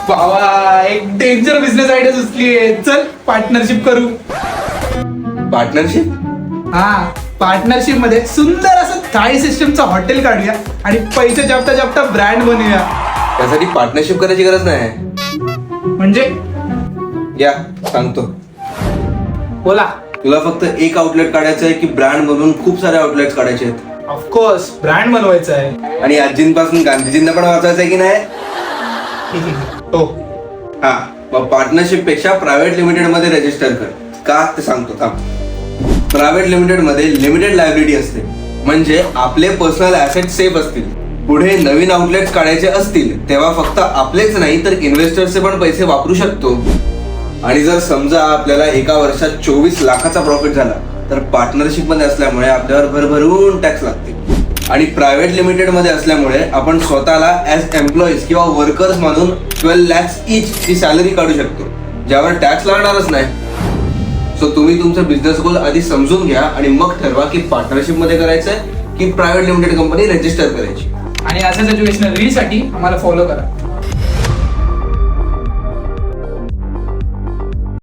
बाबा एक danger business idea सुचलीये. चल पार्टनरशिप करू. पार्टनरशिप? हा, पार्टनरशिप मध्ये सुंदर असं थाळी सिस्टमचं हॉटेल काढूया आणि पैसे जपता जपता ब्रँड बनवूया. त्यासाठी पार्टनरशिप करायची गरज नाही. म्हणजे या सांगतो. बोला. तुला फक्त एक आउटलेट काढायचं आहे की ब्रँड बनवून खूप सारे आउटलेट्स काढायचे आहेत? ऑफकोर्स ब्रँड बनवायचं आहे. आणि आजींपासून गांधीजींना पण वाचायचं आहे की नाही? हो. हा, मग पार्टनरशिप पेक्षा प्रायव्हेट लिमिटेड मध्ये रजिस्टर कर. का ते सांगतो थांब. प्रायव्हेट लिमिटेड मध्ये लिमिटेड लायबिलिटी असते, म्हणजे आपले पर्सनल ऍसेट सेफ असतील. पुढे नवीन आउटलेट्स काढायचे असतील तेव्हा फक्त आपलेच नाही तर इन्व्हेस्टरचे पण पैसे वापरू शकतो. आणि जर समजा आपल्याला एका वर्षात 24 लाखाचा प्रॉफिट झाला तर पार्टनरशिप मध्ये असल्यामुळे आपल्यावर भरभरून टॅक्स लागते. आणि प्रायव्हेट लिमिटेड मध्ये असल्यामुळे आपण स्वतःला ऍज एम्प्लॉईज किंवा वर्कर्स म्हणून 12 lakhs इच ची सॅलरी काढू शकतो, ज्यावर टॅक्स लागणारच नाही. सो तुम्ही तुमचा बिझनेस गोल आधी समजून घ्या आणि मग ठरवा की पार्टनरशिप मध्ये करायचंय की प्रायव्हेट लिमिटेड कंपनी रजिस्टर करायची. आणि अशा एज्युकेशनल रील साठी आम्हाला फॉलो करा.